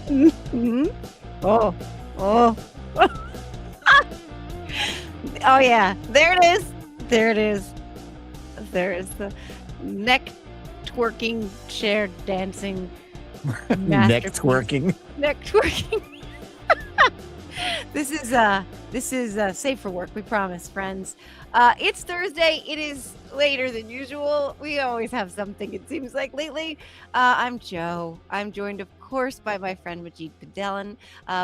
Mhm. Oh, oh. Oh, yeah. There it is. There it is. There is the neck twerking, chair dancing Neck masterpiece. twerking. Neck twerking. This is safe for work. We promise, friends. It's Thursday. It is later than usual. We always have something. It seems like lately. I'm Joe. I'm joined, of course, by my friend Majid Padelin,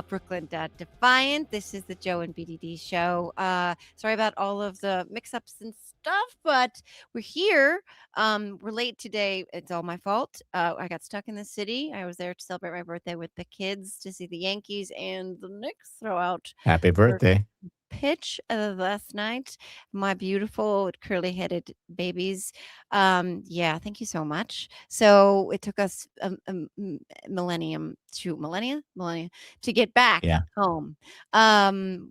Brooklyn Defiant. This is the Joe and BDD show. Sorry about all of the mix-ups and stuff, but we're here. We're late today. It's all my fault. I got stuck in the city. I was there to celebrate my birthday with the kids to see the Yankees and the Knicks throw out Happy their birthday. pitch last night. My beautiful curly-headed babies. Yeah, thank you so much. So it took us millennia to get back Yeah. home,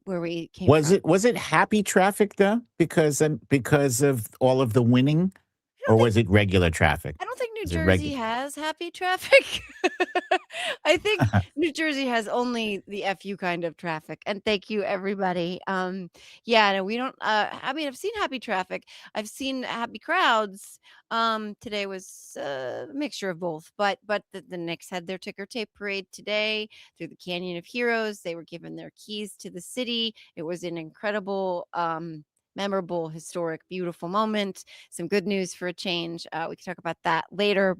where we came Was from. it happy traffic though? Because of all of the winning, I don't or think was it regular traffic? I don't think New Was it Jersey regular? has happy traffic. I think New Jersey has only the FU kind of traffic. And thank you, everybody. Yeah, no, we don't. I mean, I've seen happy traffic. I've seen happy crowds. Today was a mixture of both. But the Knicks had their ticker tape parade today through the Canyon of Heroes. They were given their keys to the city. It was an incredible, memorable, historic, beautiful moment. Some good news for a change. We can talk about that later.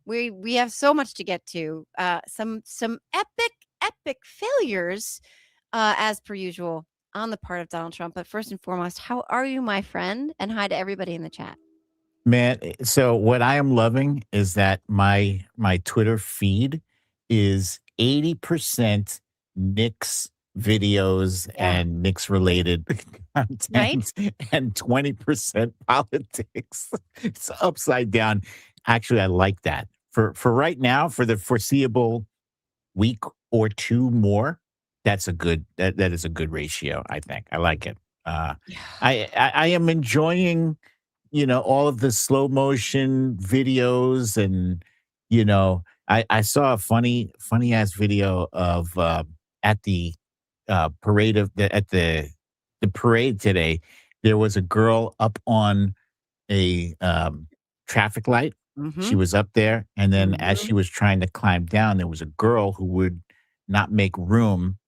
We have so much to get to. Some epic failures, as per usual, on the part of Donald Trump. But first and foremost, how are you, my friend? And hi to everybody in the chat. Man, so what I am loving is that my Twitter feed is 80% Knicks videos Yeah. and Knicks related Right? content and 20% politics. It's upside down. Actually, I like that. For right now, for the foreseeable week or two more, that is a good ratio, I think. I like it. Uh Yeah. I am enjoying, all of the slow motion videos, and I saw a funny ass video of at the parade of the at the parade today. There was a girl up on a traffic light. She Mm-hmm. was up there, and then as Mm-hmm. she was trying to climb down, there was a girl who would not make room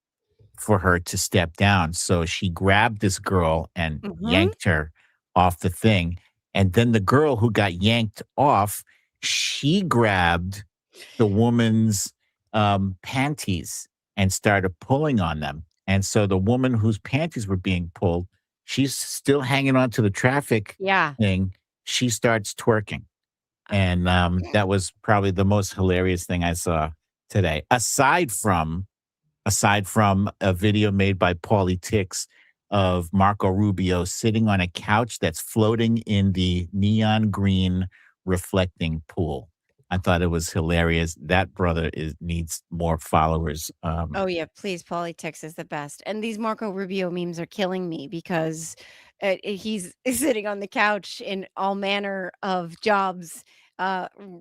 for her to step down. So she grabbed this girl and Mm-hmm. yanked her off the thing. And then the girl who got yanked off, she grabbed the woman's panties and started pulling on them. And so the woman whose panties were being pulled, she's still hanging on to the traffic Yeah. thing. She starts twerking. And that was probably the most hilarious thing I saw today, aside from a video made by Paulie Tix of Marco Rubio sitting on a couch that's floating in the neon green reflecting pool. I thought it was hilarious. That brother needs more followers. Oh yeah, please, Polytix is the best. And these Marco Rubio memes are killing me because he's sitting on the couch in all manner of jobs.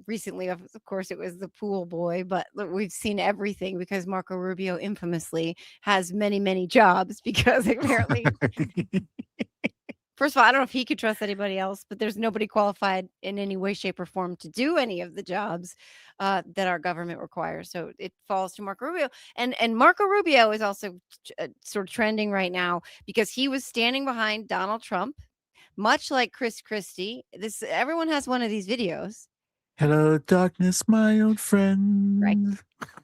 Recently, of course, it was the pool boy, but look, we've seen everything because Marco Rubio infamously has many jobs because apparently, first of all, I don't know if he could trust anybody else, but there's nobody qualified in any way, shape, or form to do any of the jobs that our government requires. So it falls to Marco Rubio, and Marco Rubio is also sort of trending right now because he was standing behind Donald Trump, much like Chris Christie. This everyone has one of these videos, Hello, darkness, my old right? friend.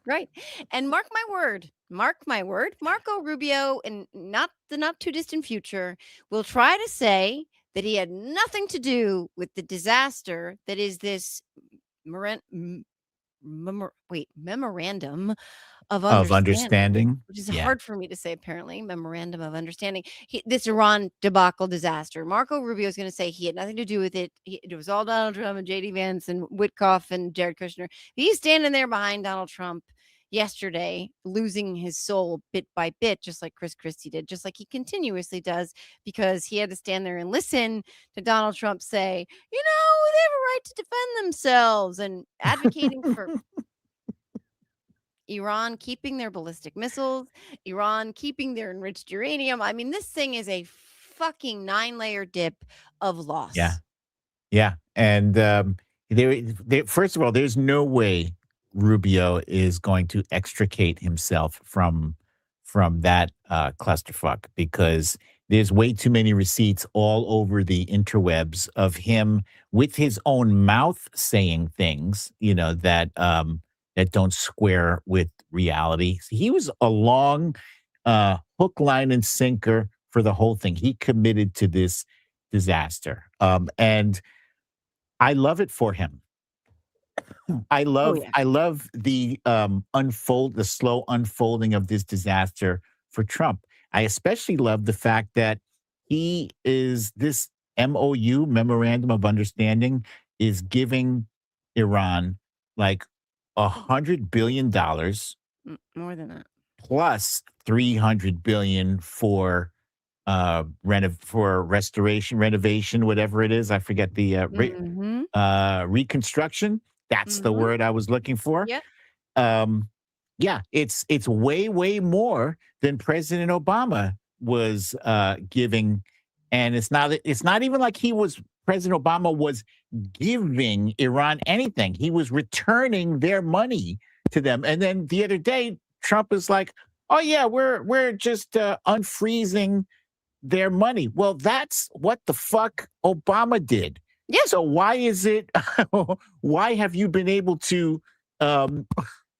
Right. And mark my word, Marco Rubio in not too distant future will try to say that he had nothing to do with the disaster that is this memorandum of Of understanding, understanding. which is Yeah. hard for me to say apparently, memorandum of understanding. This Iran debacle disaster. Marco Rubio is going to say he had nothing to do with it. It was all Donald Trump and JD Vance and Witkoff and Jared Kushner. He's standing there behind Donald Trump. yesterday, losing his soul bit by bit, just like Chris Christie did, just like he continuously does, because he had to stand there and listen to Donald Trump say, they have a right to defend themselves, and advocating for Iran keeping their ballistic missiles, Iran keeping their enriched uranium. I mean, this thing is a fucking nine-layer dip of Yeah. loss. Yeah, and, there first of all, there's no way Rubio is going to extricate himself from that, clusterfuck, because there's way too many receipts all over the interwebs of him with his own mouth saying things, that don't square with reality. He was a long, hook, line, and sinker for the whole thing. He committed to this disaster, and I love it for him. I Oh, love yeah. I love the slow unfolding of this disaster for Trump. I especially love the fact that he is this MOU, memorandum of understanding, is giving Iran like $100 billion More than that. plus 300 billion for for restoration, renovation, whatever it is. I forget the Mhm. reconstruction. That's the Mhm. word I was looking for. Yep. Um, yeah, it's way, way more than President Obama was giving. And it's not even like President Obama was giving Iran anything. He was returning their money to them. And then the other day, Trump is like, "Oh yeah, we're just unfreezing their money." Well, that's what the fuck Obama did. Yeah. So why is it why have you been able to um,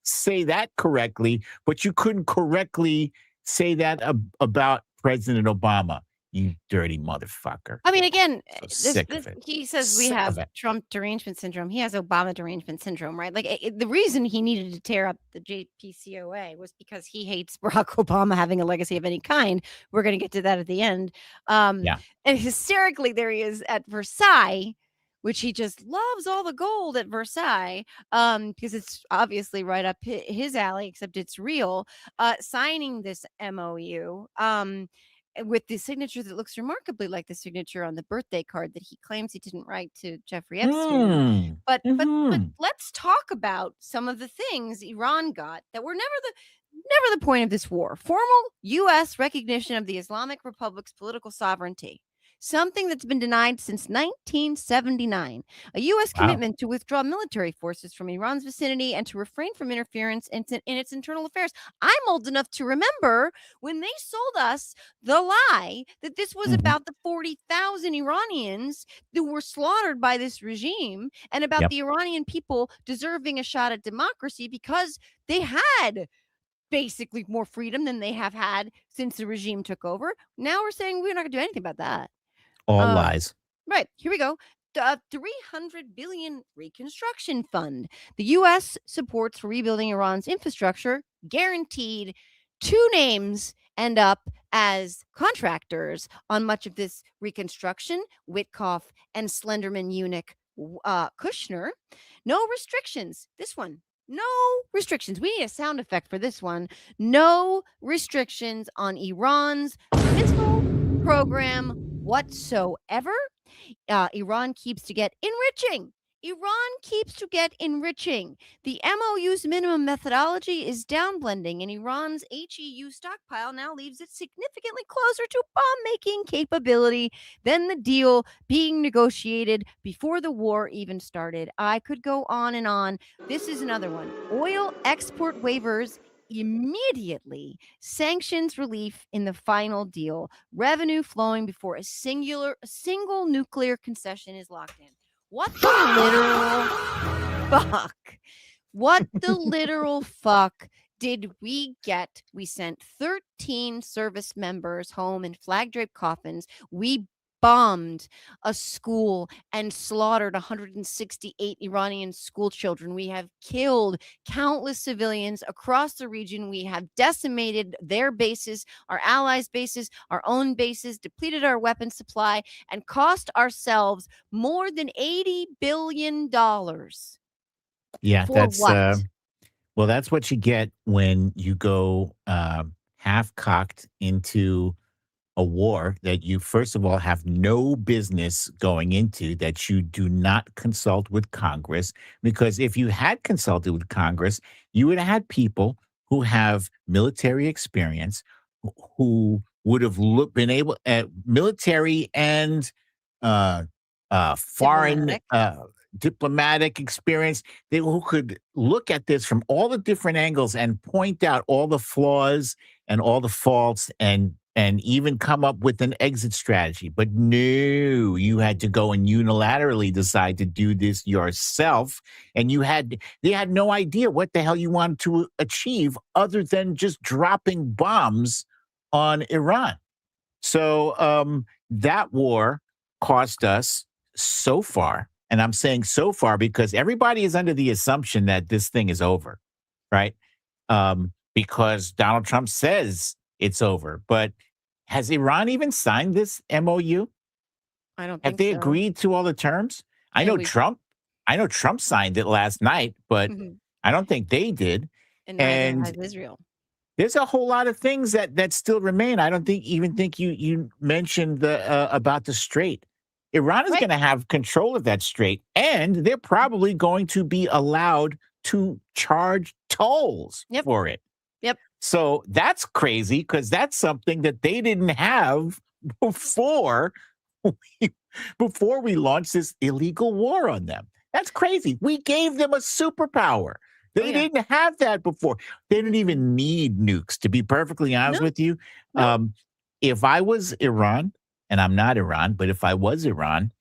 say that correctly, but you couldn't correctly say that about President Obama? You dirty motherfucker. I mean, again, So this sick this of it. he says we Sick have of it. Trump derangement syndrome. He has Obama derangement syndrome, right? Like, the reason he needed to tear up the JPCOA was because he hates Barack Obama having a legacy of any kind. We're gonna get to that at the end. Um, Yeah. and hysterically, there he is at Versailles, which he just loves all the gold at Versailles, because it's obviously right up his alley, except it's real. Signing this MOU. With the signature that looks remarkably like the signature on the birthday card that he claims he didn't write to Jeffrey Epstein. Mm. But Hmm. let's talk about some of the things Iran got that were never the point of this war. Formal US recognition of the Islamic Republic's political sovereignty. Something that's been denied since 1979. A US Wow. commitment to withdraw military forces from Iran's vicinity and to refrain from interference in its internal affairs. I'm old enough to remember when they sold us the lie that this was Hmm. about the 40,000 Iranians who were slaughtered by this regime, and about Yep. the Iranian people deserving a shot at democracy because they had basically more freedom than they have had since the regime took over. Now we're saying we're not going to do anything about that. All Um, lies. Right, here we go. The 300 billion reconstruction fund. The US supports rebuilding Iran's infrastructure, guaranteed. Two names end up as contractors on much of this reconstruction: Witkoff and Slenderman eunuch Kushner. No restrictions. This one. No restrictions. We need a sound effect for this one. No restrictions on Iran's missile program whatsoever. Iran keeps to get enriching. Iran keeps to get enriching. The MOU's minimum methodology is downblending, and Iran's HEU stockpile now leaves it significantly closer to bomb making capability than the deal being negotiated before the war even started. I could go on and on. This is another one. Oil export waivers immediately, sanctions relief in the final deal, revenue flowing before a single nuclear concession is locked in. What the literal fuck? What the literal fuck did we get? We sent 13 service members home in flag draped coffins. We bombed a school and slaughtered 168 Iranian school children. We have killed countless civilians across the region. We have decimated their bases, our allies' bases, our own bases, depleted our weapon supply, and cost ourselves more than $80 billion. Yeah, For that's what? Well, that's what you get when you go half cocked into a war that you, first of all, have no business going into, that you do not consult with Congress. Because if you had consulted with Congress, you would have had people who have military experience, who would have been able at military and uh, foreign Diplomatic. diplomatic experience, they, who could look at this from all the different angles and point out all the flaws and all the faults, and even come up with an exit strategy. But no, you had to go and unilaterally decide to do this yourself. And they had no idea what the hell you wanted to achieve other than just dropping bombs on Iran. So that war cost us so far, and I'm saying so far because everybody is under the assumption that this thing is over, right? Because Donald Trump says it's over. But has Iran even signed this MOU? I don't Have think they so. agreed to all the terms? I And know we Trump. I know Trump signed it last night, but Mhm. I don't think they did. And neither And has Israel. there's a whole lot of things that still remain. I don't think even think you mentioned the about the strait. Iran is Right. going to have control of that strait, and they're probably going to be allowed to charge tolls Yep. for it. Yep. So that's crazy because that's something that they didn't have before we, before we launched this illegal war on them. That's crazy. We gave them a superpower. Oh, They yeah. didn't have that before. They didn't Mhm. even need nukes, to be perfectly honest No, with you. no. If I was Iran, and I'm not Iran, but if I was Iran,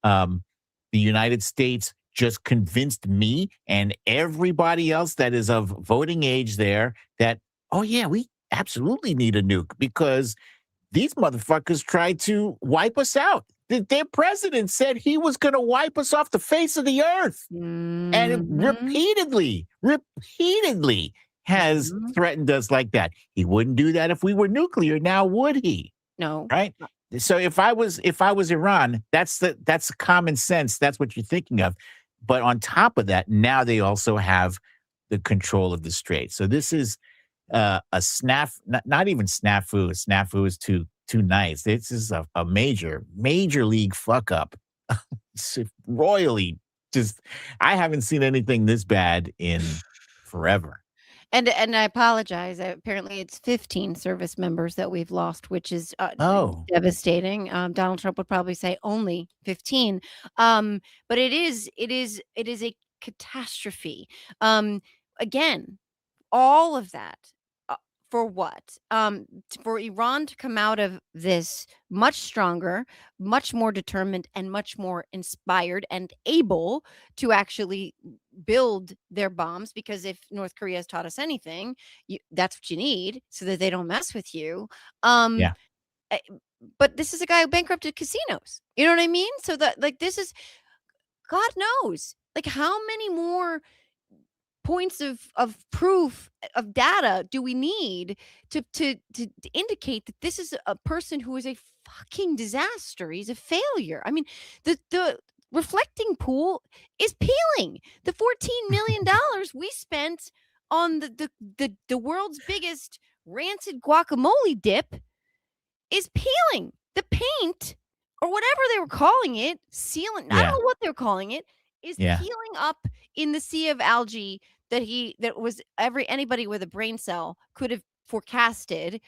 um, the United States just convinced me and everybody else that is of voting age there that, oh, yeah, we absolutely need a nuke because these motherfuckers tried to wipe us out. Their president said he was going to wipe us off the face of the earth. And it Mhm. repeatedly has Mhm. threatened us like that. He wouldn't do that if we were nuclear. Now, would he? No. Right? So if I was Iran, that's common sense. That's what you're thinking of. But on top of that, now they also have the control of the strait. So this is a not even snafu. Snafu is too nice. This is a major league fuck up. Royally, just I haven't seen anything this bad in forever. And I apologize. Apparently, it's 15 service members that we've lost, which is, Oh, devastating. Donald Trump would probably say only 15. But it is a catastrophe. Um, Again, all of that, uh, for what? For Iran to come out of this much stronger, much more determined, and much more inspired and able to actually build their bombs. Because if North Korea has taught us anything, that's what you need so that they don't mess with you. Um, yeah. eh, but this is a guy who bankrupted casinos. You know what I mean? So that, like, this is, God knows, like, how many more points of proof, of data do we need to indicate that this is a person who is a fucking disaster? He's a failure. I mean, the reflecting pool is peeling. The $14 million we spent on the world's biggest rancid guacamole dip is peeling. The paint, or whatever they were calling it, sealant, I Yeah. don't know what they're calling it, is Yeah. peeling up in the sea of algae that was anybody with a brain cell could have forecasted.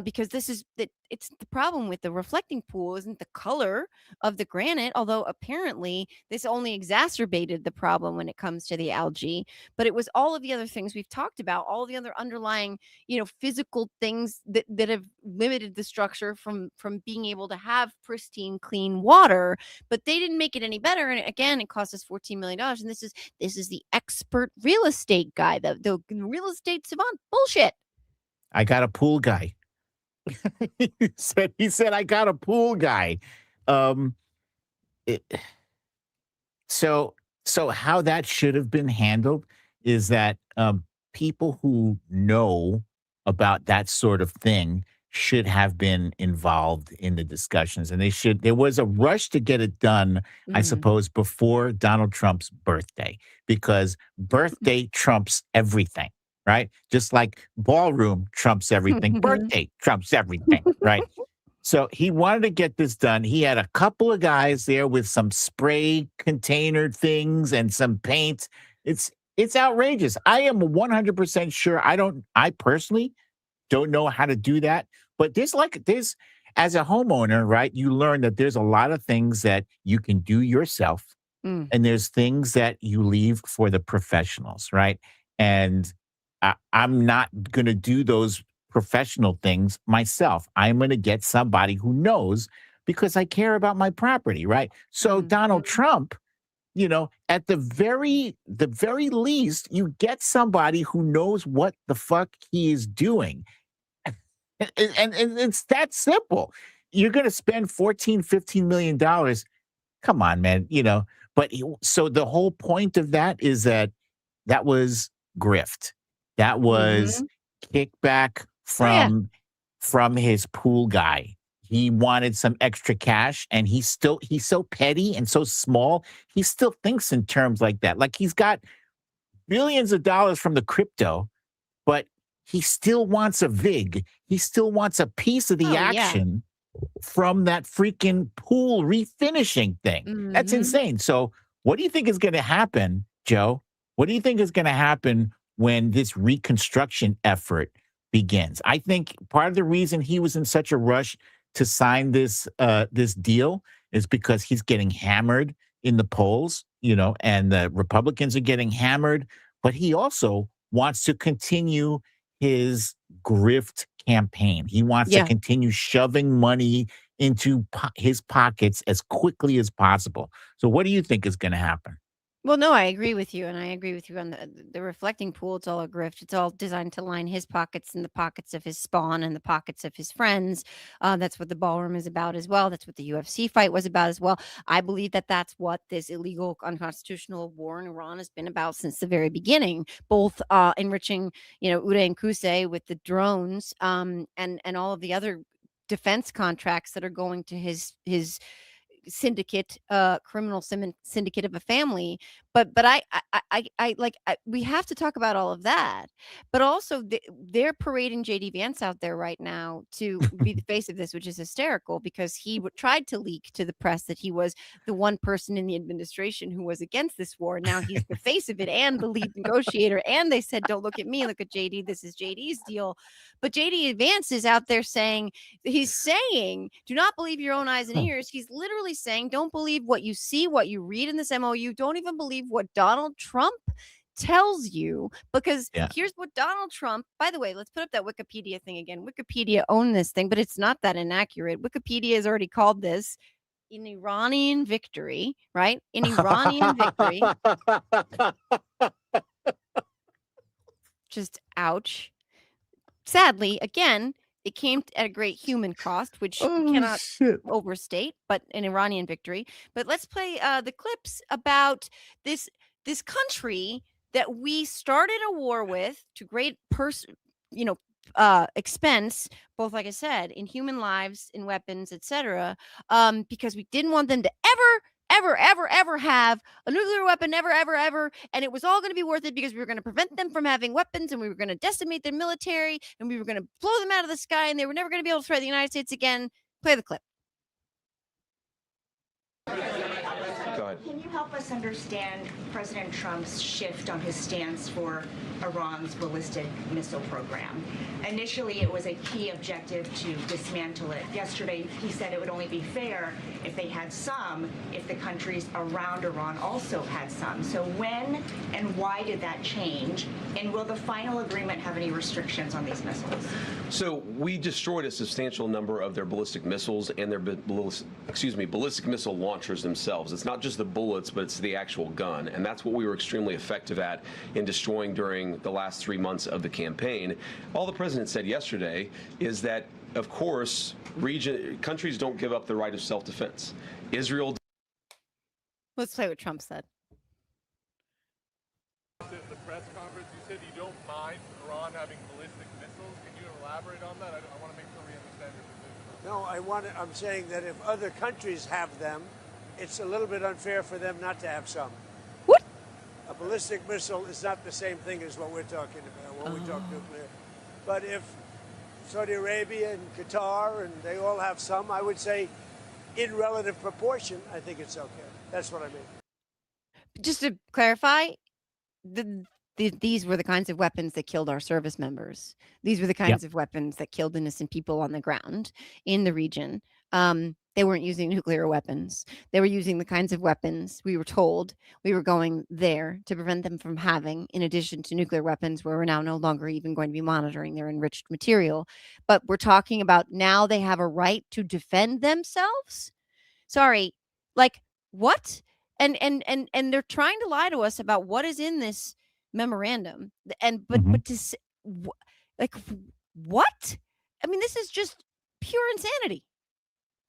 Because this is that it's the problem with the reflecting pool isn't the color of the granite, although apparently this only exacerbated the problem when it comes to the algae. But it was all of the other things we've talked about, all the other underlying, physical things that have limited the structure from being able to have pristine clean water. But they didn't make it any better, and again, it cost us $14 million. And this is the expert real estate guy, the real estate savant bullshit. I got a pool guy. He said I got a pool guy. Um it, so so how that should have been handled is that people who know about that sort of thing should have been involved in the discussions, and there was a rush to get it done, I Mhm. suppose, before Donald Trump's birthday, because birthday trumps everything. right? Just like ballroom trumps everything, birthday trumps everything, right? So he wanted to get this done. He had a couple of guys there with some spray container things and some paint. It's outrageous. I am 100% sure I personally don't know how to do that, but there's as a homeowner, right? You learn that there's a lot of things that you can do yourself Mm. and there's things that you leave for the professionals, right? And I'm not going to do those professional things myself. I'm going to get somebody who knows because I care about my property, right? So Mhm. Donald Trump, at the very least, you get somebody who knows what the fuck he is doing. And it's that simple. You're going to spend 14, $15 million. Come on, man, but so the whole point of that is that was grift. That was Mhm. kickback Oh, yeah. from his pool guy. He wanted some extra cash and he's so petty and so small. He still thinks in terms like that. Like he's got billions of dollars from the crypto, but he still wants a vig. He still wants a piece of the Oh, yeah. action from that freaking pool refinishing thing. That's Mhm. insane. So, what do you think is going to happen, Joe? What do you think is going to happen when this reconstruction effort begins? I think part of the reason he was in such a rush to sign this deal is because he's getting hammered in the polls, and the Republicans are getting hammered, but he also wants to continue his grift campaign. He wants to Yeah. continue shoving money into his pockets as quickly as possible. So, what do you think is going to happen? Well, no, I agree with you, and I agree with you on the reflecting pool. It's all a grift. It's all designed to line his pockets and the pockets of his spawn and the pockets of his friends. That's what the ballroom is about as well. That's what the UFC fight was about as well. I believe that that's what this illegal, unconstitutional war in Iran has been about since the very beginning. Both enriching, Uday and Qusay with the drones, and all of the other defense contracts that are going to his syndicate, criminal syndicate of a family. But we have to talk about all of that. But also, they're parading JD Vance out there right now to be the face of this, which is hysterical because he tried to leak to the press that he was the one person in the administration who was against this war. Now he's the face of it and the lead negotiator. And they said, "Don't look at me, look at JD. This is JD's deal." But JD Vance is out there saying, "Do not believe your own eyes and ears." He's literally saying, "Don't believe what you see, what you read in this MOU. Don't even believe what Donald Trump tells you." Because Yeah. here's what Donald Trump, by the way, let's put up that Wikipedia thing again. Wikipedia owned this thing, but it's not that inaccurate. Wikipedia has already called this an Iranian victory, right? An Iranian victory. Just ouch. Sadly, again, it came at a great human cost, which we Oh, cannot shit. overstate, but an Iranian victory. But let's play the clips about this this country that we started a war with to great you know, expense, both like I said, in human lives, in weapons, etc. Because we didn't want them to ever have a nuclear weapon, ever. And it was all going to be worth it because we were going to prevent them from having weapons and we were going to decimate their military and we were going to blow them out of the sky and they were never going to be able to threaten the United States again. Play the clip. Go ahead. Can you help us understand President Trump's shift on his stance for Iran's ballistic missile program? Initially, it was a key objective to dismantle it. Yesterday, he said it would only be fair if they had some, if the countries around Iran also had some. So when and why did that change? And will the final agreement have any restrictions on these missiles? So we destroyed a substantial number of their ballistic missiles and their ballistic missile launchers themselves. It's not just the bullets, but it's the actual gun. And that's what we were extremely effective at in destroying during the last 3 months of the campaign. All the president said yesterday is that, of course, countries don't give up the right of self-defense. Israel. Let's play what Trump said. The press conference, you said you don't mind Iran having ballistic missiles. Can you elaborate on that? I want to make sure we understand your position. No, I'm saying that if other countries have them, it's a little bit unfair for them not to have some. What? A ballistic missile is not the same thing as what we're talking about when we talk Oh. nuclear. But if Saudi Arabia and Qatar, and they all have some, I would say in relative proportion, I think it's okay. That's what I mean. Just to clarify, the these were the kinds of weapons that killed our service members. These were the Yep. kinds of weapons that killed innocent people on the ground in the region. They weren't using nuclear weapons. They were using the kinds of weapons we were told we were going there to prevent them from having, in addition to nuclear weapons, where we're now no longer even going to be monitoring their enriched material. But we're talking about now they have a right to defend themselves. Sorry, like, what? And they're trying to lie to us about what is in this memorandum, and Mhm. but to s wh like, what? I mean, this is just pure insanity.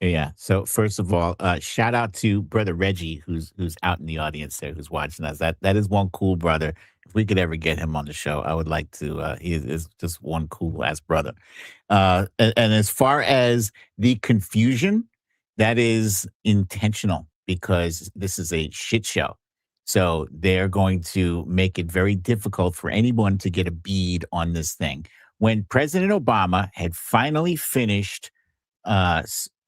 Yeah. So first of all, shout out to brother Reggie, who's out in the audience there, who's watching us. That is one cool brother. If we could ever get him on the show, I would like to. He is just one cool ass brother. And as far as the confusion, that is intentional because this is a shit show. So they're going to make it very difficult for anyone to get a bead on this thing. When President Obama had finally finished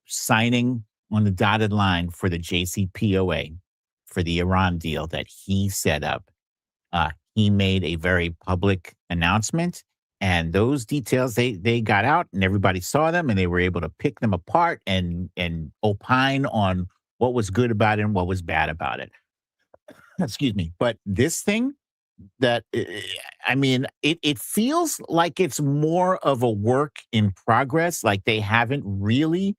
signing on the dotted line for the JCPOA for the Iran deal that he set up, he made a very public announcement, and those details they got out, and everybody saw them, and they were able to pick them apart and opine on what was good about it and what was bad about it. Excuse me, but this thing that I mean, it feels like it's more of a work in progress. Like they haven't really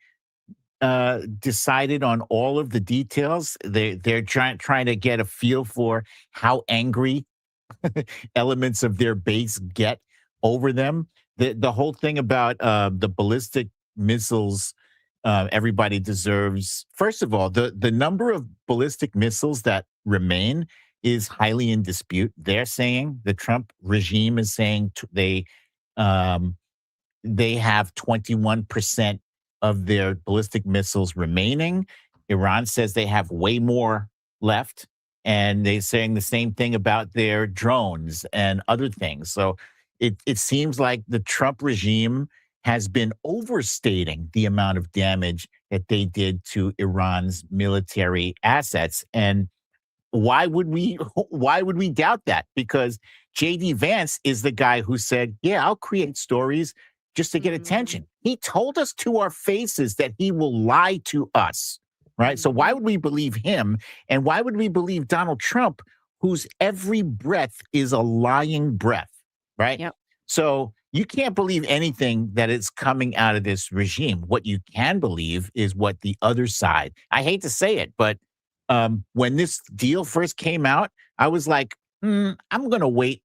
decided on all of the details. They're trying to get a feel for how angry elements of their base get over them. The whole thing about the ballistic missiles, everybody deserves. First of all, the number of ballistic missiles that remain is highly in dispute. They're saying the Trump regime is saying um, they have 21% of their ballistic missiles remaining. Iran says they have way more left. And they're saying the same thing about their drones and other things. So it seems like the Trump regime has been overstating the amount of damage that they did to Iran's military assets. And why would we doubt that? Because JD Vance is the guy who said, "Yeah, I'll create stories just to get Mhm, attention." He told us to our faces that he will lie to us, right? So why mhm. would we believe him? And why would we believe Donald Trump, whose every breath is a lying breath, right? Yep. So you can't believe anything that is coming out of this regime. What you can believe is what the other side, I hate to say it, but when this deal first came out, I was like, I'm going to wait.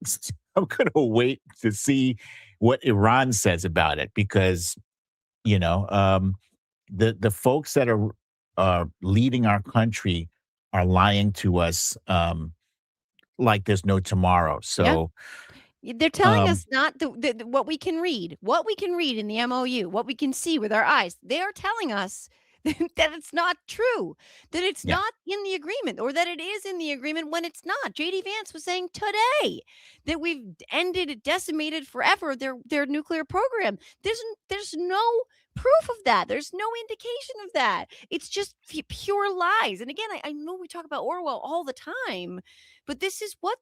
I'm going to wait to see what Iran says about it because, you know, the folks that are leading our country are lying to us like there's no tomorrow. Yeah. So, They're telling um, us not what we can read in the MOU, what we can see with our eyes. They are telling us that it's not true, that it's yeah, not in the agreement, or that it is in the agreement when it's not. JD Vance was saying today that we've ended, decimated forever their nuclear program. There's no proof of that. There's no indication of that. It's just pure lies. And again, I know we talk about Orwell all the time, but this is what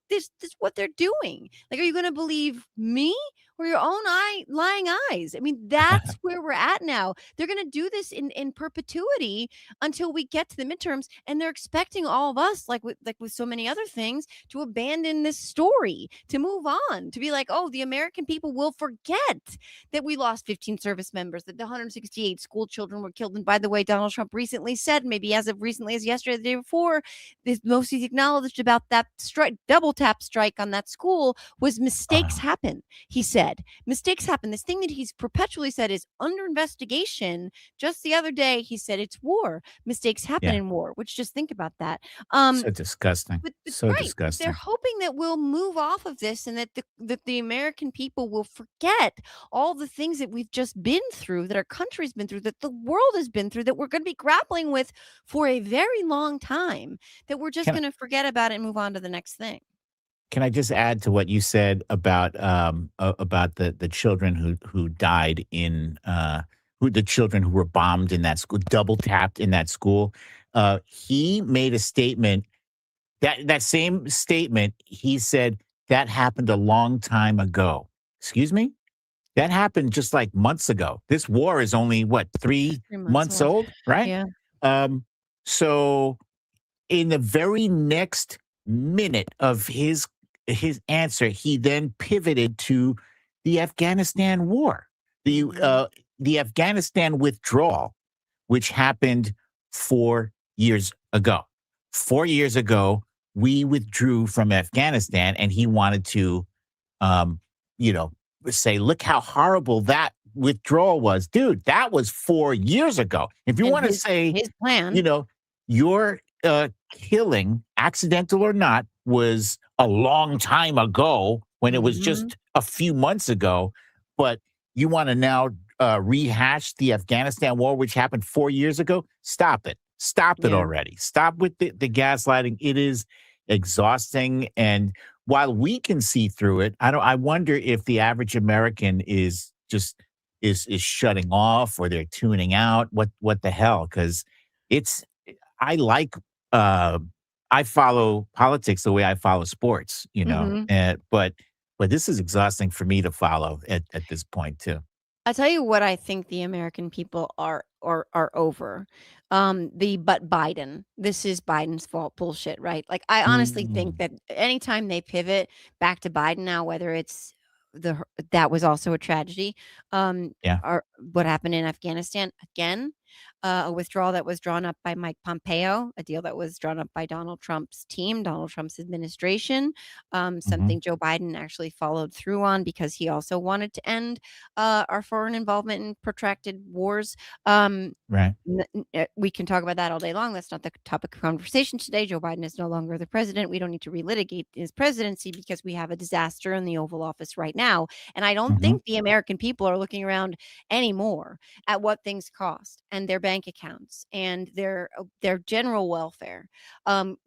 they're doing. Like, are you gonna believe me or your own lying eyes? I mean, that's where we're at now. They're gonna do this in perpetuity until we get to the midterms, and they're expecting all of us, like with so many other things, to abandon this story, to move on, to be like, oh, the American people will forget that we lost 15 service members, that the 168 school children were killed. And by the way, Donald Trump recently said, maybe as of recently as yesterday, the day before, this most he's acknowledged about that strike, double tap strike on that school, was mistakes uh, happen. He said mistakes happen. This thing that he's perpetually said is under investigation. Just the other day, he said it's war. Mistakes happen yeah, in war. Which, just think about that. Um, so disgusting. but So right, but they're disgusting. hoping that we'll move off of this, and that the American people will forget all the things that we've just been through, that our country's been through, that the world has been through, that we're going to be grappling with for a very long time. That we're just Can going to forget about it and move on to the next thing. can I just add to what you said about the children who died in who the children who were bombed in that school, double tapped in that school? He made a statement that same statement. He said that happened a long time ago. Excuse me. That happened just like months ago. This war is only what 3 months months old. old, right? Yeah. Um, so in the very next minute of his answer, he then pivoted to the Afghanistan war, the Mhm. uh, the Afghanistan withdrawal, which happened 4 years ago. 4 years ago, we withdrew from Afghanistan, and he wanted to, um, you know, say, "Look how horrible that withdrawal was, dude. That was 4 years ago." If you And want to his say, his you plan. know, your killing, accidental or not, was a long time ago when it was Mhm. just a few months ago. But you want to now rehash the Afghanistan war, which happened 4 years ago? Stop it. Stop it Yeah. already. Stop with the gaslighting. It is exhausting. And while we can see through it, I wonder if the average American is just is shutting off or they're tuning out. What the hell? Because it's I like, uh, I follow politics the way I follow sports, Mhm. but this is exhausting for me to follow at this point too. I'll tell you what I think the American people are over. But Biden. This is Biden's fault bullshit, right? Like, I honestly think Mm, that anytime they pivot back to Biden now, whether it's that was also a tragedy, yeah, or what happened in Afghanistan, again, a withdrawal that was drawn up by Mike Pompeo, a deal that was drawn up by Donald Trump's team, Donald Trump's administration, mhm, something Joe Biden actually followed through on because he also wanted to end our foreign involvement in protracted wars. Um, right, we can talk about that all day long. That's not the topic of conversation today. Joe Biden is no longer the president. We don't need to relitigate his presidency because we have a disaster in the Oval Office right now. And I don't mhm, think the American people are looking around anymore at what things cost and their bank accounts and their general welfare,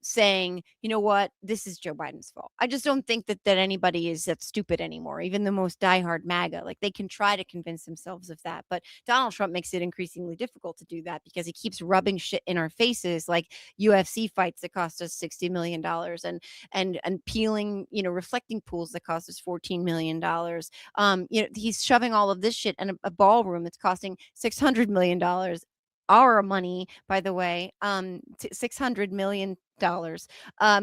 saying, you know what, this is Joe Biden's fault. I just don't think that anybody is that stupid anymore. Even the most diehard MAGA, like they can try to convince themselves of that, but Donald Trump makes it increasingly difficult to do that because he keeps rubbing shit in our faces, like UFC fights that cost us $60 million and peeling, reflecting pools that cost us $14 million. He's shoving all of this shit in a ballroom that's costing $600 million, our money, by the way, $600 million.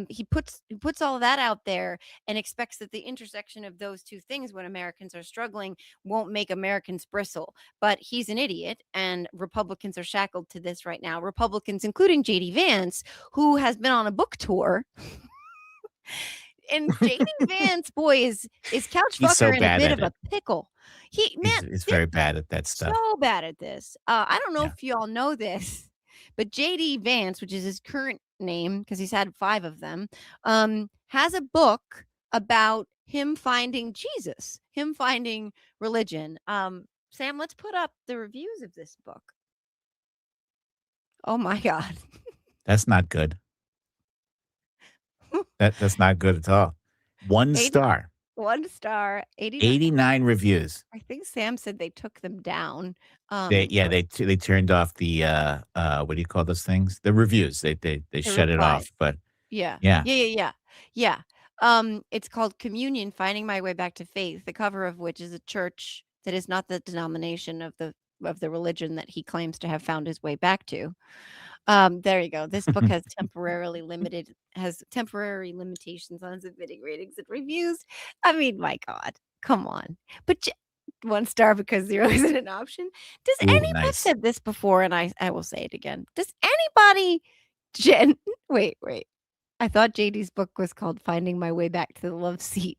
He puts all of that out there and expects that the intersection of those two things, when Americans are struggling, won't make Americans bristle. But he's an idiot, and Republicans are shackled to this right now. Republicans, including JD Vance, who has been on a book tour. And JD Vance, boy, is couch he's so fucker in a bad bit at of it. a pickle. He man, He's there very bad at that stuff. so bad at this. I don't know Yeah. if you all know this, but JD Vance, which is his current name because he's had 5 of them, has a book about him finding Jesus, him finding religion. Sam, let's put up the reviews of this book. Oh my god. That's not good. That's not good at all. 1 80 star, 1 star, 89. 89 reviews. I think Sam said they took them down. They yeah, But they turned off the, what do you call those things? The reviews. They the shut it replies. off, but Yeah. yeah. Yeah, yeah, yeah. Yeah. It's called Communion: Finding My Way Back to Faith, the cover of which is a church that is not the denomination of the religion that he claims to have found his way back to. There you go. This book has temporary limitations on submitting ratings and reviews. I mean, my God, come on. But 1 star because 0 isn't an option. Does Ooh, any I've nice. said this before and I will say it again. Does anybody gen wait. I thought JD's book was called Finding My Way Back to the Love Seat.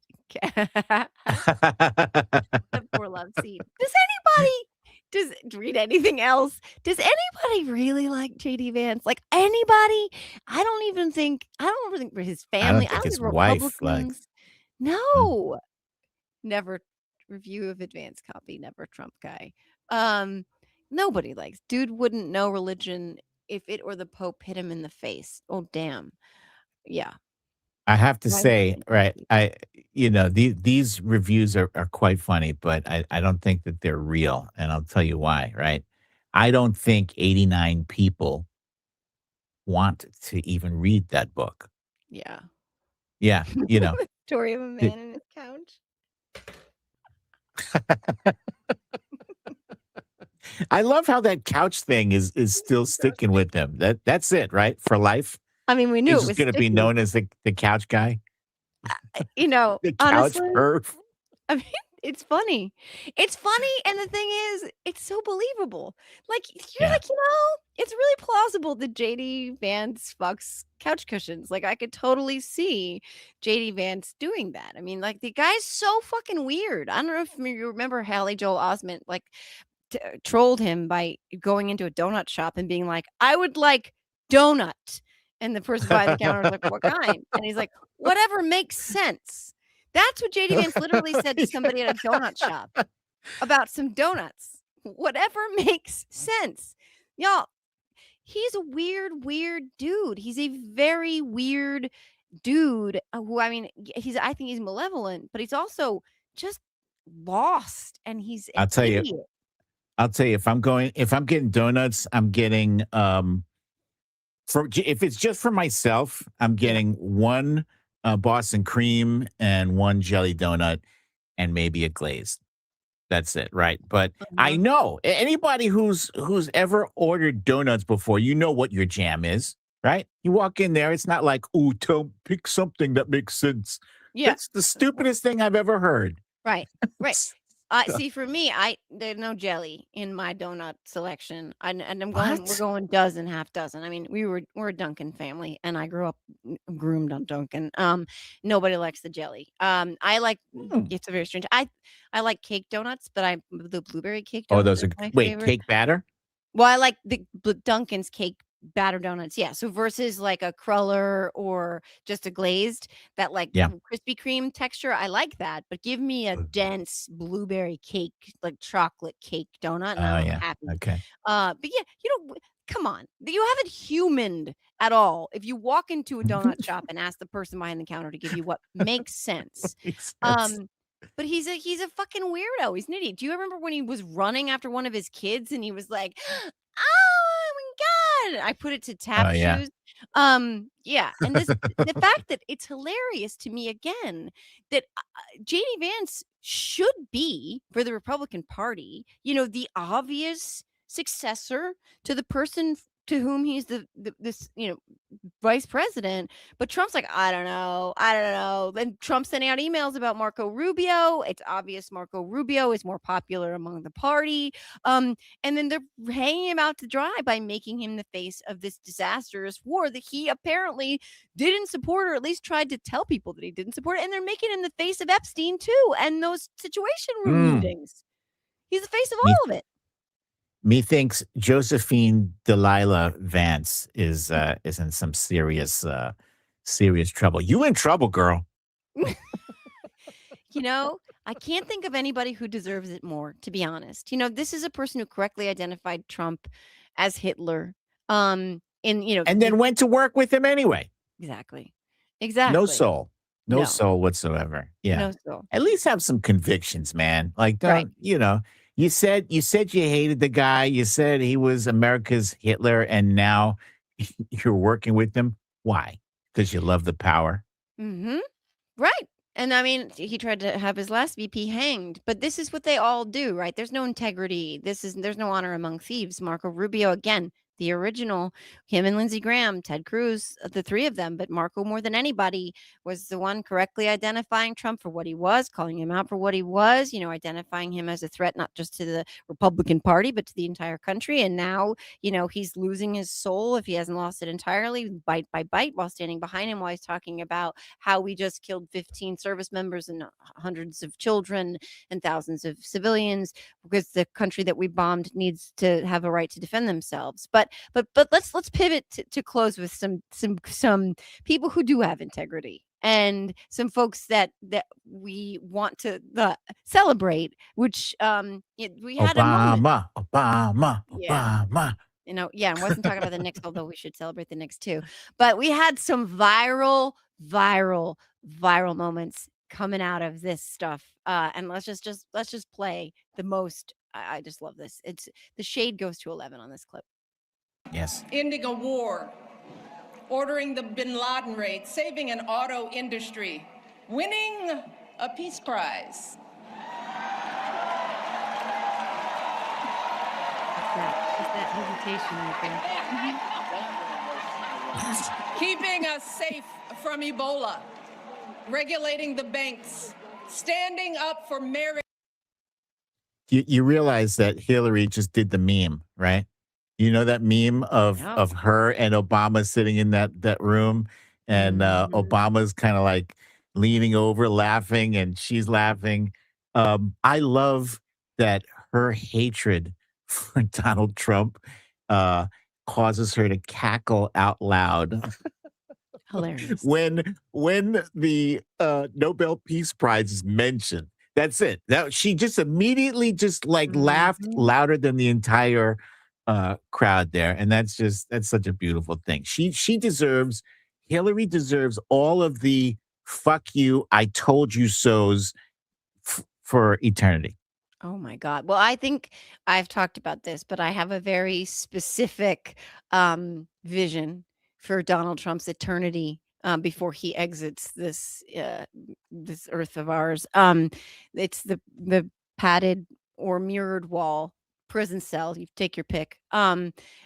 The poor love seat. Does anybody read anything else? Does anybody really like JD Vance? Like, anybody? I don't think his I family, don't I think don't his think wife likes. Republicans. Mm. No. Never review of advance copy, never Trump guy. Um, Nobody likes. Dude wouldn't know religion if it or the Pope hit him in the face. Oh, damn. Yeah. I have to Why would say, you right, do that? these reviews are quite funny, but I don't think that they're real, and I'll tell you why, right? I don't think 89 people want to even read that book. Yeah. Yeah, Story of a the man and his couch. I love how that couch thing is still sticking with him. That's it, right? For life? I mean, we knew He's it just was gonna be sticky. known as the couch guy? The couch Honestly, perv? I mean, it's funny. It's funny, and the thing is, it's so believable. Like, you're Yeah. like, it's really plausible that JD Vance fucks couch cushions. Like, I could totally see JD Vance doing that. I mean, like, the guy's so fucking weird. I don't know if you remember Haley Joel Osment, like, trolled him by going into a donut shop and being like, "I would like donut." And the person behind the counter was like, "What kind?" And he's like, "Whatever makes sense." That's what JD Vance literally said to somebody at a donut shop about some donuts. Whatever makes sense. Y'all, he's a weird, weird dude. He's a very weird dude who, I mean, I think he's malevolent, but he's also just lost and he's I'll an tell you idiot. I'll tell you, if I'm getting donuts, I'm getting, if it's just for myself, I'm Yeah. getting 1, Boston cream and 1 jelly donut and maybe a glazed. That's it, right? But I Uh-huh. know anybody who's ever ordered donuts before, you know what your jam is, right? You walk in there, it's not like, "Ooh, pick something that makes sense." Yeah. That's the stupidest thing I've ever heard. Right, right. See, for me, there's no jelly in my donut selection, and we're What? going dozen, half dozen. I mean, we're a Dunkin' family, and I grew up groomed on Dunkin'. Nobody likes the jelly. I like Hmm. it's a very strange. I like cake donuts, but the blueberry cake Oh, donut those is are my wait, favorite. cake batter? Well, I like the Dunkin's cake batter donuts, yeah, so versus, like, a cruller or just a glazed, that, like, Yeah. Krispy Kreme texture, I like that, but give me a dense blueberry cake, like, chocolate cake donut, and Oh, I'm yeah. happy. Okay. But yeah, come on, you haven't humaned at all if you walk into a donut shop and ask the person behind the counter to give you what makes sense. Makes sense. Um, but he's a fucking weirdo, he's an idiot. Do you remember when he was running after one of his kids and he was like, "Oh my god!" I put it to Oh, tap yeah. shoes. Yeah, and the fact that it's hilarious to me again that JD Vance should be for the Republican Party, the obvious successor to the person to whom he's this vice president. But Trump's like, I don't know. Then Trump's sending out emails about Marco Rubio. It's obvious Marco Rubio is more popular among the party. And then they're hanging him out to dry by making him the face of this disastrous war that he apparently didn't support, or at least tried to tell people that he didn't support it. And they're making him the face of Epstein too, and those situation room Mm. meetings. He's the face of Me all of it. Methinks Josephine Delilah Vance is in some serious trouble. You in trouble, girl. I can't think of anybody who deserves it more, to be honest. This is a person who correctly identified Trump as Hitler. In And then went to work with him anyway. exactly, No exactly. soul. No No, soul whatsoever. Yeah. no soul. At least have some convictions, man. Like, Right. don't, you said you hated the guy. You said he was America's Hitler, and now you're working with him. Why? Because you love the power. Hmm. Right. And I mean, he tried to have his last VP hanged, but this is what they all do, right? There's no integrity. There's no honor among thieves. Marco Rubio, again, the original, him and Lindsey Graham, Ted Cruz, the three of them, but Marco more than anybody was the one correctly identifying Trump for what he was, calling him out for what he was, identifying him as a threat, not just to the Republican Party, but to the entire country. And now, he's losing his soul if he hasn't lost it entirely, bite by bite, while standing behind him while he's talking about how we just killed 15 service members and hundreds of children and thousands of civilians because the country that we bombed needs to have a right to defend themselves. But let's pivot to close with some people who do have integrity and some folks that we want to celebrate, which we had a moment. Obama. Yeah. Obama. Yeah, I wasn't talking about the Knicks, although we should celebrate the Knicks too. But we had some viral viral, viral moments coming out of this stuff. And let's just play the most. I just love this. It's the shade goes to 11 on this clip. Yes. Ending a war, ordering the bin Laden raid, saving an auto industry, winning a peace prize. Just that hesitation right there. Keeping us safe from Ebola, regulating the banks, standing up for marriage. You realize that Hillary just did the meme, right? You know that meme Yep. of her and Obama sitting in that room, and Mhm. Obama's kind of like leaning over, laughing, and she's laughing. I love that her hatred for Donald Trump uh, causes her to cackle out loud Hilarious. when the Nobel Peace Prize is mentioned. That's it. That she just immediately just like laughed Mhm. louder than the entire crowd there, and that's such a beautiful thing. She deserves Hillary deserves all of the "fuck you, I told you so's" for eternity. Oh my god. Well, I think I've talked about this, but I have a very specific, vision for Donald Trump's eternity, before he exits this earth of ours. It's the padded or mirrored wall prison cell, you take your pick,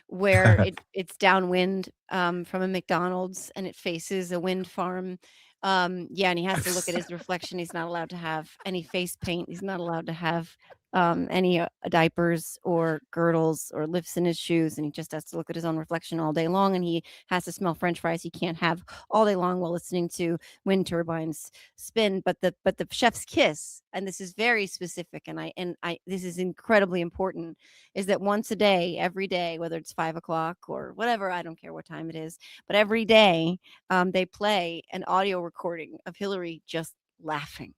where it's downwind, from a McDonald's, and it faces a wind farm. Yeah, and he has to look at his reflection. He's not allowed to have any face paint. He's not allowed to have any diapers or girdles or lifts in his shoes, and he just has to look at his own reflection all day long. And he has to smell French fries he can't have all day long while listening to wind turbines spin. But the chef's kiss, and this is very specific, and I this is incredibly important, is that once a day, every day, whether it's 5 o'clock or whatever, I don't care what time it is, but every day they play an audio recording of Hillary just laughing,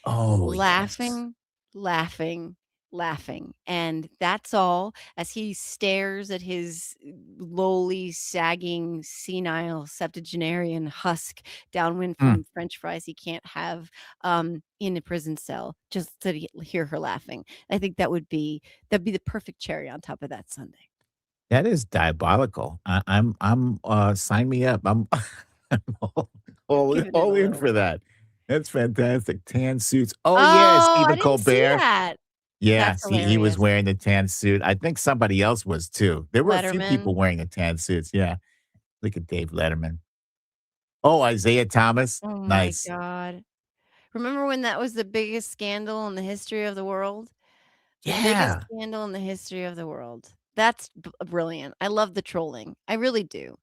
Oh yes. laughing, laughing, laughing. And that's all as he stares at his lowly, sagging, senile, septuagenarian husk downwind Mm. from French fries he can't have in a prison cell just to hear her laughing. I think that'd be the perfect cherry on top of that Sunday. That is diabolical. I'm sign me up. I'm I'm Giving it a all in little. for that. That's fantastic. Tan suits. Oh yeah, Oh, I Stephen didn't see Colbert. that. That's Yes, he was hilarious. wearing the tan suit. I think somebody else was too. There were a few people Letterman. wearing the tan suits. Yeah. Look at Dave Letterman. Oh, Isaiah Thomas. Oh my Nice. god. Remember when that was the biggest scandal in the history of the world? The biggest Yeah. scandal in the history of the world. That's brilliant. I love the trolling. I really do.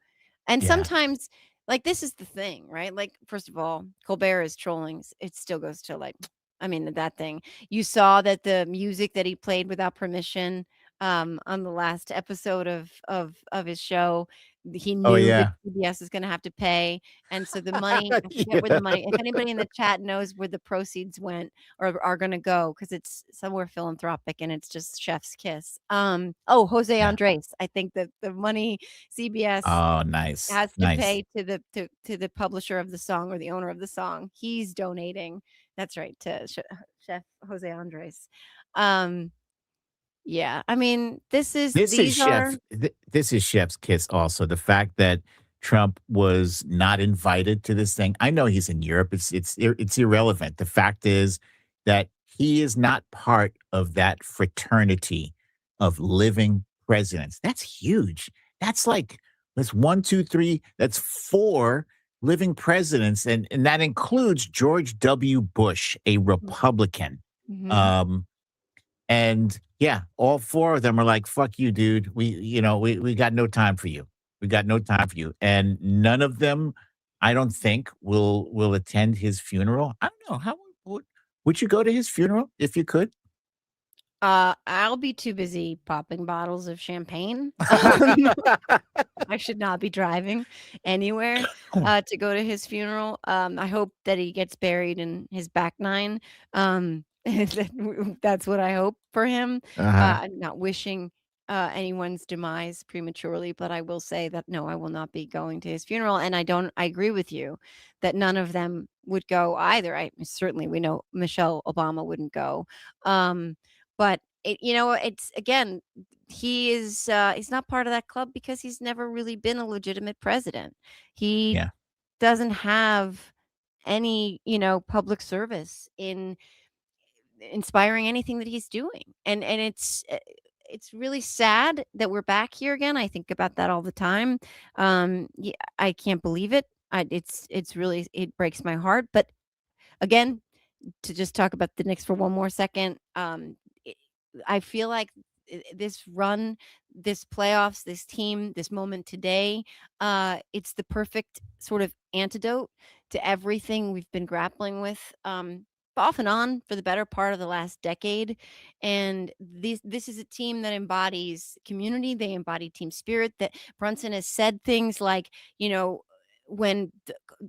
And Yeah. sometimes, like, this is the thing, right? Like, first of all, Colbert is trolling. It still goes to like, I mean, that thing. You saw that the music that he played without permission on the last episode of his show, he Oh knew that yeah. CBS is going to have to pay, and so the money, I forget where the Yeah. money. If anybody in the chat knows where the proceeds went or are going to go, because it's somewhere philanthropic and it's just chef's kiss. Oh, Jose Yeah. Andres. I think that the money CBS Oh, nice. has to Nice. pay to the publisher of the song or the owner of the song. He's donating. That's right, to Chef Jose Andres. Um, yeah, I mean, This is chef's kiss also, the fact that Trump was not invited to this thing. I know he's in Europe, it's irrelevant. The fact is that he is not part of that fraternity of living presidents. That's huge. That's like that's 1, 2, 3, that's 4 living presidents, and that includes George W. Bush, a Republican. Mhm. Um and yeah, all 4 of them are like, "Fuck you, dude. We got no time for you. We got no time for you." And none of them, I don't think, will attend his funeral. I don't know, how would you go to his funeral if you could? I'll be too busy popping bottles of champagne. I should not be driving anywhere, to go to his funeral. I hope that he gets buried in his back nine. That's what I hope for him. Uh-huh. I'm not wishing anyone's demise prematurely, but I will say that no, I will not be going to his funeral. And I agree with you that none of them would go either. I certainly we know Michelle Obama wouldn't go. Um, but it's again, he's not part of that club because he's never really been a legitimate president. He Yeah. doesn't have any, public service in inspiring anything that he's doing. And it's really sad that we're back here again. I think about that all the time. Yeah, I can't believe it. It's really it breaks my heart. But again, to just talk about the Knicks for one more second, I I feel like this run, this playoffs, this team, this moment today, it's the perfect sort of antidote to everything we've been grappling with, off and on for the better part of the last decade. And this is a team that embodies community. They embody team spirit. That Brunson has said things like, when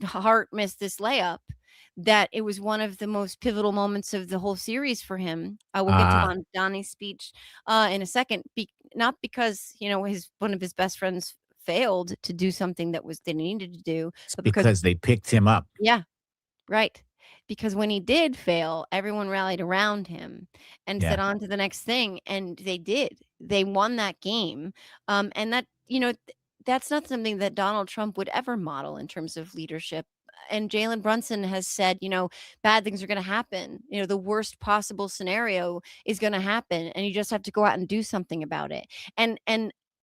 Hart missed this layup, that it was one of the most pivotal moments of the whole series for him. We'll get to Ah, Mondani's speech in a second, not because his one of his best friends failed to do something that was they needed to do, it's but because because they picked him up. yeah, right. Because when he did fail, everyone rallied around him and said, Yeah. "On to the next thing," and they did. They won that game, and that's not something that Donald Trump would ever model in terms of leadership. And Jalen Brunson has said, bad things are going to happen. The worst possible scenario is going to happen, and you just have to go out and do something about it. And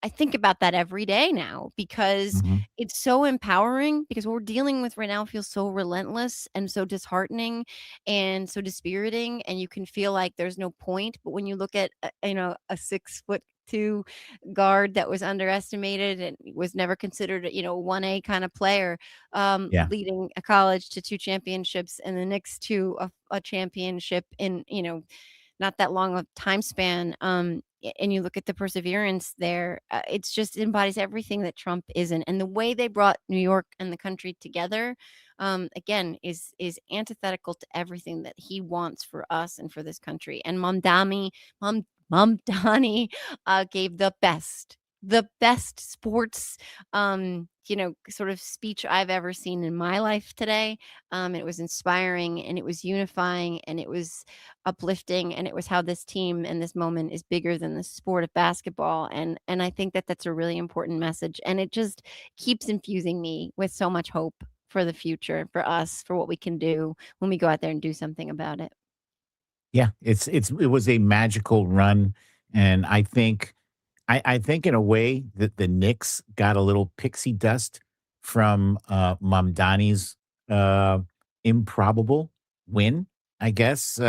I think about that every day now because Mhm. it's so empowering because what we're dealing with right now feels so relentless and so disheartening and so dispiriting, and you can feel like there's no point. But when you look at a 6'2" guard that was underestimated and was never considered a 1A kind of player, Yeah. leading a college to two championships and the Knicks to a championship in not that long of time span. And you look at the perseverance there, it's just embodies everything that Trump isn't. And the way they brought New York and the country together, again, is antithetical to everything that he wants for us and for this country. And Mom Donnie gave the best sports sort of speech I've ever seen in my life today. It was inspiring and it was unifying and it was uplifting, and it was how this team and this moment is bigger than the sport of basketball. And I think that that's a really important message, and it just keeps infusing me with so much hope for the future, for us, for what we can do when we go out there and do something about it. Yeah. It was a magical run. And I think in a way that the Knicks got a little pixie dust from Mamdani's uh, improbable win, I guess.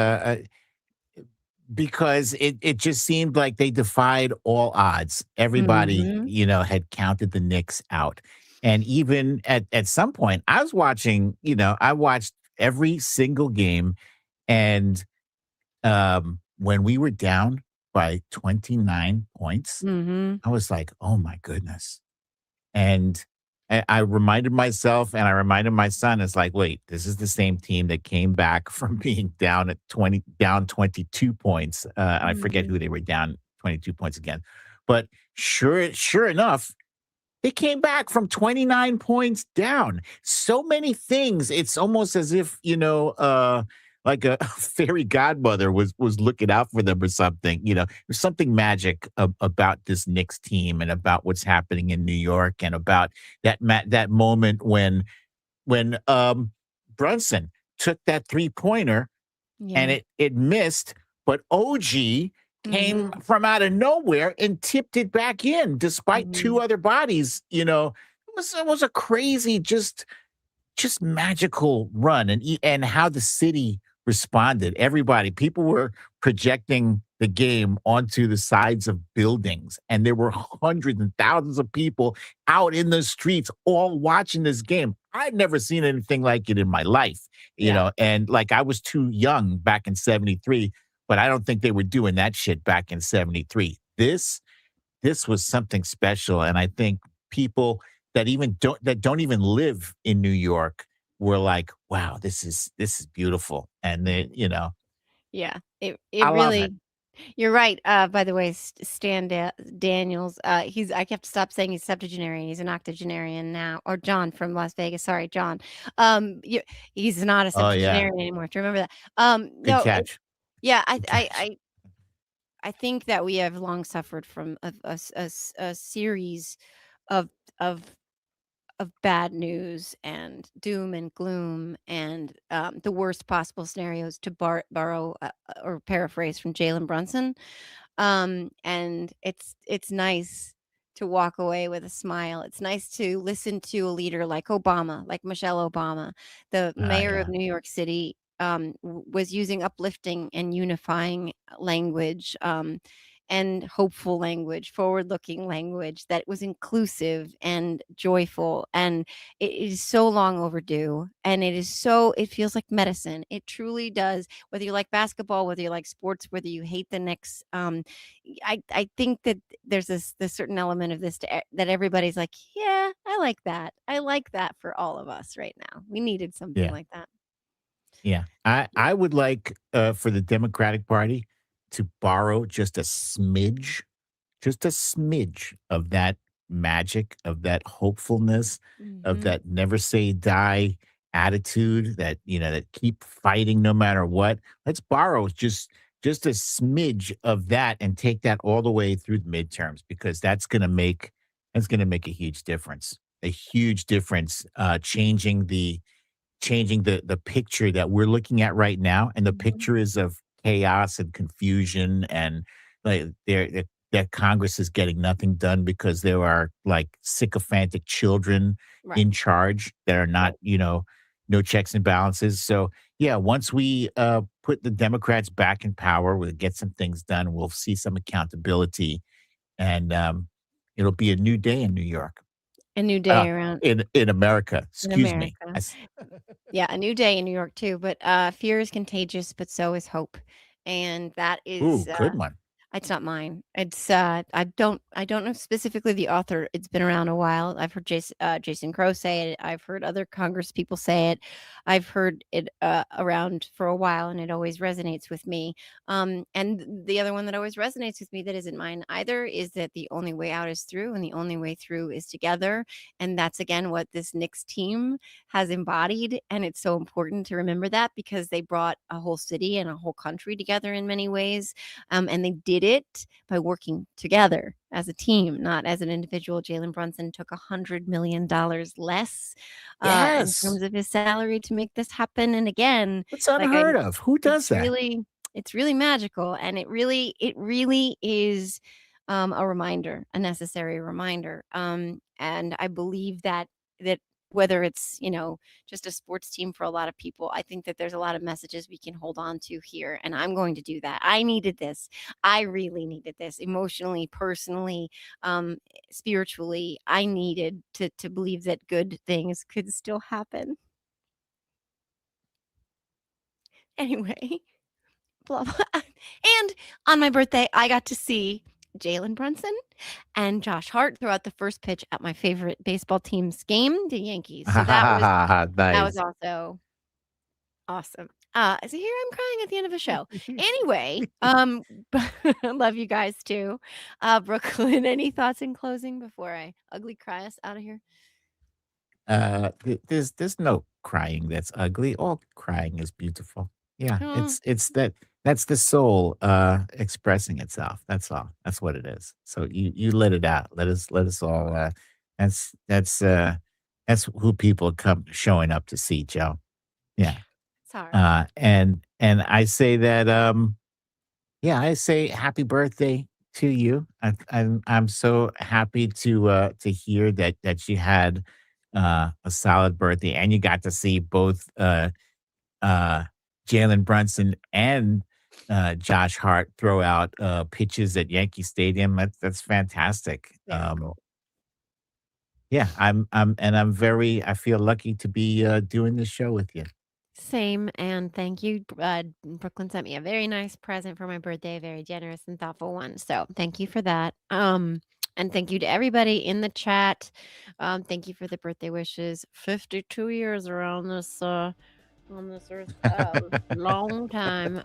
Because it just seemed like they defied all odds. Everybody, Mhm. had counted the Knicks out. And even at some point, I watched every single game. And when we were down by 29 points, Mhm. I was like, "Oh my goodness." And I reminded myself and I reminded my son, it's like, wait, this is the same team that came back from being down 22 points. And I forget Mhm. who they were down 22 points again. But sure enough, they came back from 29 points down. So many things. It's almost as if, like a fairy godmother was looking out for them or something. There's something magic about this Knicks team and about what's happening in New York and about that moment when Brunson took that three-pointer and Yeah. it missed, but OG came Mhm. from out of nowhere and tipped it back in despite two Mhm. other bodies. It was a crazy, just magical run, and how the city responded. Everybody, people were projecting the game onto the sides of buildings, and there were hundreds and thousands of people out in the streets all watching this game. I'd never seen anything like it in my life, Yeah. and like I was too young back in 73, but I don't think they were doing that shit back in 73. This was something special, and I think people that don't even live in New York were like, "Wow, this is beautiful," and they, Yeah. It I love it. really You're right. By the way, Daniels, he's I have to stop saying he's septuagenarian. He's an octogenarian now. Or John from Las Vegas. Sorry, John. You, he's not a Oh yeah, septuagenarian anymore. Do you remember that? good No, catch, yeah, good catch. I think that we have long suffered from a series of of of bad news and doom and gloom and the worst possible scenarios to borrow or paraphrase from Jalen Brunson. And it's nice to walk away with a smile. It's nice to listen to a leader like Obama, like Michelle Obama, the Ah, mayor of yeah, New York City. Was using uplifting and unifying language, and hopeful language, forward-looking language that was inclusive and joyful, and it is so long overdue, and it feels like medicine. It truly does. Whether you like basketball, whether you like sports, whether you hate the Knicks, I think that there's this certain element of this that everybody's like, yeah, I like that. I like that for all of us right now. We needed something yeah. like that. Yeah. I would like, for the Democratic Party to borrow just a smidge of that magic, of that hopefulness, of Hmm. that never say die attitude that, that keep fighting no matter what. Let's borrow just a smidge of that and take that all the way through the midterms because that's gonna make a huge difference. A huge difference, changing the picture that we're looking at right now, and the Hmm. picture is of chaos and confusion and like that Congress is getting nothing done because there are like sycophantic children Right. in charge that are not, Right. no checks and balances. So yeah, once we put the Democrats back in power, we'll get some things done. We'll see some accountability, and it'll be a new day in New York. A new day Uh, around in America. in Excuse me. America. Yeah, a new day in New York too, but, fear is contagious, but so is hope, and that Ooh, is, good one. it's not mine. I don't know specifically the author. It's been around a while. I've heard Jason Crow say it. I've heard other Congress people say it. I've heard it, around for a while, and it always resonates with me. And the other one that always resonates with me that isn't mine either is that the only way out is through, and the only way through is together, and that's again what this Knicks team has embodied, and it's so important to remember that because they brought a whole city and a whole country together in many ways, and they did it by working together as a team, not as an individual. Jalen Brunson took $100 million less in Yes. terms of his salary to make this happen. And again, It's like I, unheard of. Who does it's that? really, it's really magical, and it really is a reminder, a necessary reminder. And I believe that whether it's just a sports team for a lot of people. I think that there's a lot of messages we can hold on to here, and I'm going to do that. I needed this. I really needed this emotionally, personally, spiritually. I needed to believe that good things could still happen. Anyway, blah blah. And on my birthday, I got to see Jalen Brunson and Josh Hart throw out the first pitch at my favorite baseball team's game, the Yankees. So that was Nice. also awesome. So here I'm crying at the end of a show. Anyway, love you guys too. Brooklyn, any thoughts in closing before I ugly cry us out of here? There's no crying that's ugly. All crying is beautiful. Yeah, Oh, that's the soul expressing itself. That's all. That's what it is. So you let it out. Let us all that's that's uh that's who people come showing up to see, Joe. Yeah. sorry. And I say that yeah, I say happy birthday to you. I'm so happy to hear that you had a solid birthday and you got to see both uh Jalen Brunson and Josh Hart throw out pitches at Yankee Stadium. That's fantastic. Very cool. Yeah, I feel lucky to be doing this show with you. Same, and thank you. Brooklyn sent me a very nice present for my birthday, a very generous and thoughtful one. So thank you for that. And thank you to everybody in the chat. Thank you for the birthday wishes. 52 years around this on this earth a long time.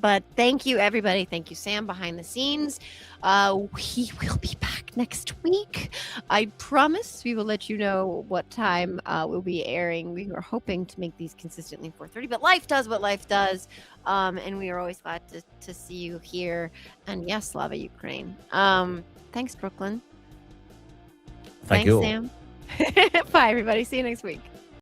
But thank you, everybody. Thank you, Sam, behind the scenes. We will be back next week. I promise we will let you know what time we'll be airing. We are hoping to make these consistently 4:30, but life does what life does. And we are always glad to see you here. And yes, Slava Ukraine. Thanks, Brooklyn. Thank Thanks, you. Sam. Bye, everybody. See you next week.